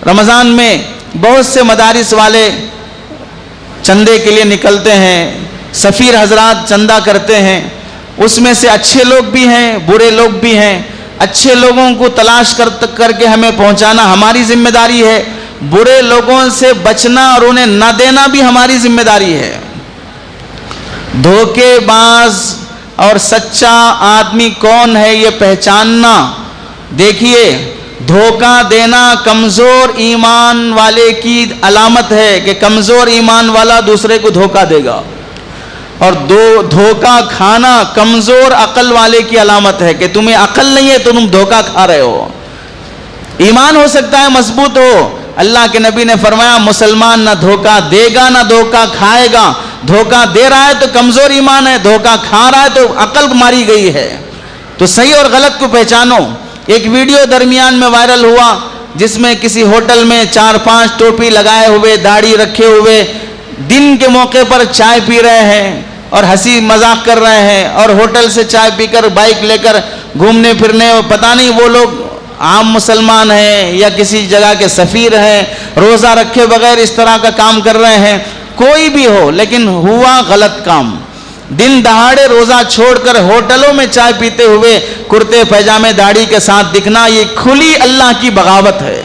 رمضان میں بہت سے مدارس والے چندے کے لیے نکلتے ہیں، سفیر حضرات چندہ کرتے ہیں، اس میں سے اچھے لوگ بھی ہیں، برے لوگ بھی ہیں۔ اچھے لوگوں کو تلاش کر کے ہمیں پہنچانا ہماری ذمہ داری ہے، برے لوگوں سے بچنا اور انہیں نہ دینا بھی ہماری ذمہ داری ہے۔ دھوکے باز اور سچا آدمی کون ہے یہ پہچاننا، دیکھیے دھوکہ دینا کمزور ایمان والے کی علامت ہے کہ کمزور ایمان والا دوسرے کو دھوکہ دے گا، اور دھوکہ کھانا کمزور عقل والے کی علامت ہے کہ تمہیں عقل نہیں ہے تو تم دھوکہ کھا رہے ہو۔ ایمان ہو سکتا ہے مضبوط ہو، اللہ کے نبی نے فرمایا مسلمان نہ دھوکہ دے گا نہ دھوکہ کھائے گا۔ دھوکہ دے رہا ہے تو کمزور ایمان ہے، دھوکہ کھا رہا ہے تو عقل ماری گئی ہے۔ تو صحیح اور غلط کو پہچانو۔ ایک ویڈیو درمیان میں وائرل ہوا جس میں کسی ہوٹل میں 4-5 ٹوپی لگائے ہوئے، داڑھی رکھے ہوئے، دن کے موقع پر چائے پی رہے ہیں اور ہنسی مذاق کر رہے ہیں، اور ہوٹل سے چائے پی کر بائک لے کر گھومنے پھرنے، پتہ نہیں وہ لوگ عام مسلمان ہیں یا کسی جگہ کے سفیر ہیں، روزہ رکھے بغیر اس طرح کا کام کر رہے ہیں۔ کوئی بھی ہو لیکن ہوا غلط کام۔ دن دہاڑے روزہ چھوڑ کر ہوٹلوں میں چائے پیتے ہوئے کرتے پیجامے داڑھی کے ساتھ دکھنا، یہ کھلی اللہ کی بغاوت ہے۔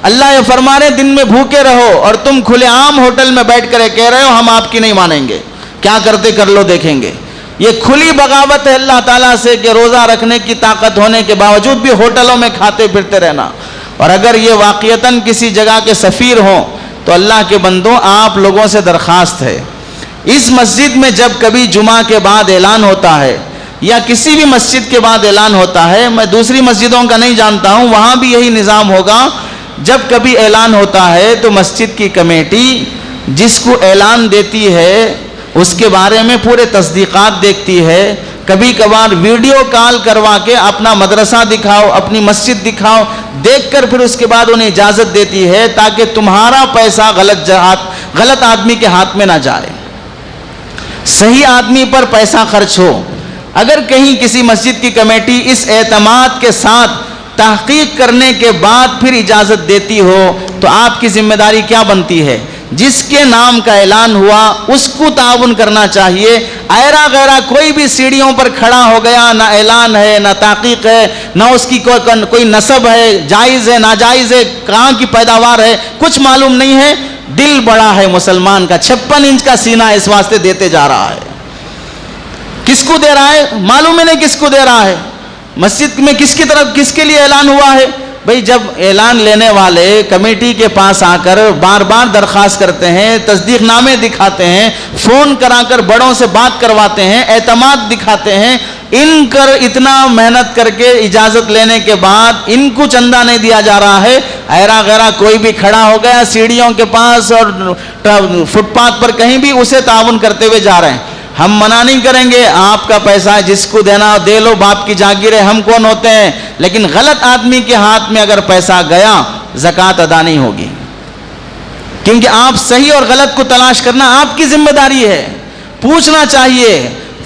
اللہ یہ فرما رہے دن میں بھوکے رہو اور تم کھلے عام ہوٹل میں بیٹھ کر کہہ رہے ہو ہم آپ کی نہیں مانیں گے، کیا کرتے کر لو دیکھیں گے۔ یہ کھلی بغاوت ہے اللہ تعالیٰ سے کہ روزہ رکھنے کی طاقت ہونے کے باوجود بھی ہوٹلوں میں کھاتے پھرتے رہنا۔ اور اگر یہ واقعتاً کسی جگہ کے سفیر ہوں تو اللہ کے بندوں آپ لوگوں سے درخواست ہے، اس مسجد میں جب کبھی جمعہ کے بعد اعلان ہوتا ہے یا کسی بھی مسجد کے بعد اعلان ہوتا ہے، میں دوسری مسجدوں کا نہیں جانتا ہوں، وہاں بھی یہی نظام ہوگا، جب کبھی اعلان ہوتا ہے تو مسجد کی کمیٹی جس کو اعلان دیتی ہے اس کے بارے میں پورے تصدیقات دیکھتی ہے، کبھی کبھار ویڈیو کال کروا کے اپنا مدرسہ دکھاؤ، اپنی مسجد دکھاؤ، دیکھ کر پھر اس کے بعد انہیں اجازت دیتی ہے تاکہ تمہارا پیسہ غلط آدمی کے ہاتھ میں نہ جائے، صحیح آدمی پر پیسہ خرچ ہو۔ اگر کہیں کسی مسجد کی کمیٹی اس اعتماد کے ساتھ تحقیق کرنے کے بعد پھر اجازت دیتی ہو تو آپ کی ذمہ داری کیا بنتی ہے؟ جس کے نام کا اعلان ہوا اس کو تعاون کرنا چاہیے۔ ایرا غیرہ کوئی بھی سیڑھیوں پر کھڑا ہو گیا، نہ اعلان ہے نہ تحقیق ہے نہ اس کی کوئی نسب ہے، جائز ہے ناجائز ہے، کہاں کی پیداوار ہے، کچھ معلوم نہیں ہے، دل بڑا ہے مسلمان کا، 56 انچ کا سینہ اس واسطے دیتے جا رہا ہے۔ کس کو دے رہا ہے معلوم ہی نہیں، کس کو دے رہا ہے، مسجد میں کس کی طرف کس کے لیے اعلان ہوا ہے۔ بھئی جب اعلان لینے والے کمیٹی کے پاس آ کر بار بار درخواست کرتے ہیں، تصدیق نامے دکھاتے ہیں، فون کرا کر بڑوں سے بات کرواتے ہیں، اعتماد دکھاتے ہیں، اتنا محنت کر کے اجازت لینے کے بعد ان کو چندہ نہیں دیا جا رہا ہے، ایرا غیرہ کوئی بھی کھڑا ہو گیا سیڑھیوں کے پاس اور فٹ پاتھ پر کہیں بھی اسے تعاون کرتے ہوئے جا رہے ہیں۔ ہم منع نہیں کریں گے، آپ کا پیسہ ہے، جس کو دینا دے لو، باپ کی جاگیر ہے، ہم کون ہوتے ہیں، لیکن غلط آدمی کے ہاتھ میں اگر پیسہ گیا زکوٰۃ ادا نہیں ہوگی، کیونکہ آپ صحیح اور غلط کو تلاش کرنا آپ کی ذمہ داری ہے، پوچھنا چاہیے۔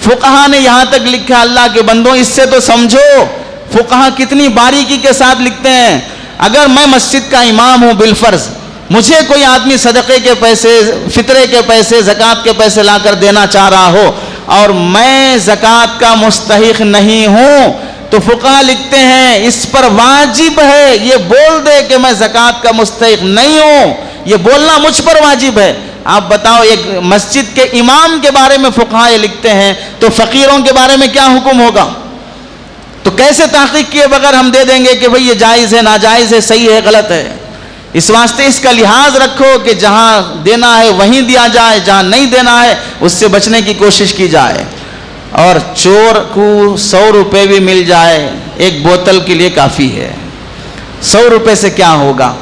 فقہا نے یہاں تک لکھا، اللہ کے بندوں اس سے تو سمجھو فقہا کتنی باریکی کے ساتھ لکھتے ہیں، اگر میں مسجد کا امام ہوں بالفرض، مجھے کوئی آدمی صدقے کے پیسے، فطرے کے پیسے، زکوٰۃ کے پیسے لا کر دینا چاہ رہا ہو اور میں زکوٰۃ کا مستحق نہیں ہوں تو فقہا لکھتے ہیں اس پر واجب ہے یہ بول دے کہ میں زکوٰۃ کا مستحق نہیں ہوں، یہ بولنا مجھ پر واجب ہے۔ آپ بتاؤ ایک مسجد کے امام کے بارے میں فقہا یہ لکھتے ہیں تو فقیروں کے بارے میں کیا حکم ہوگا؟ تو کیسے تحقیق کیے بغیر ہم دے دیں گے کہ بھئی یہ جائز ہے ناجائز ہے، صحیح ہے غلط ہے؟ اس واسطے اس کا لحاظ رکھو کہ جہاں دینا ہے وہیں دیا جائے، جہاں نہیں دینا ہے اس سے بچنے کی کوشش کی جائے۔ اور چور کو 100 روپے بھی مل جائے ایک بوتل کے لیے کافی ہے، 100 روپے سے کیا ہوگا،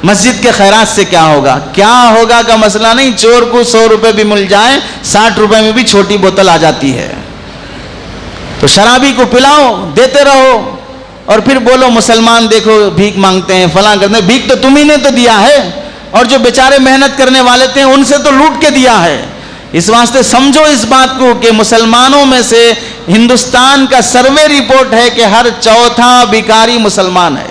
مسجد کے خیرات سے کیا ہوگا، کیا ہوگا کا مسئلہ نہیں، چور کو 100 روپے بھی مل جائے 60 روپے میں بھی چھوٹی بوتل آ جاتی ہے۔ تو شرابی کو پلاؤ، دیتے رہو، اور پھر بولو مسلمان دیکھو بھیک مانگتے ہیں فلاں کرتے ہیں، بھیک تو تمہیں نے تو دیا ہے، اور جو بیچارے محنت کرنے والے تھے ان سے تو لوٹ کے دیا ہے۔ اس واسطے سمجھو اس بات کو کہ مسلمانوں میں سے ہندوستان کا سروے رپورٹ ہے کہ ہر چوتھا بھکاری مسلمان ہے،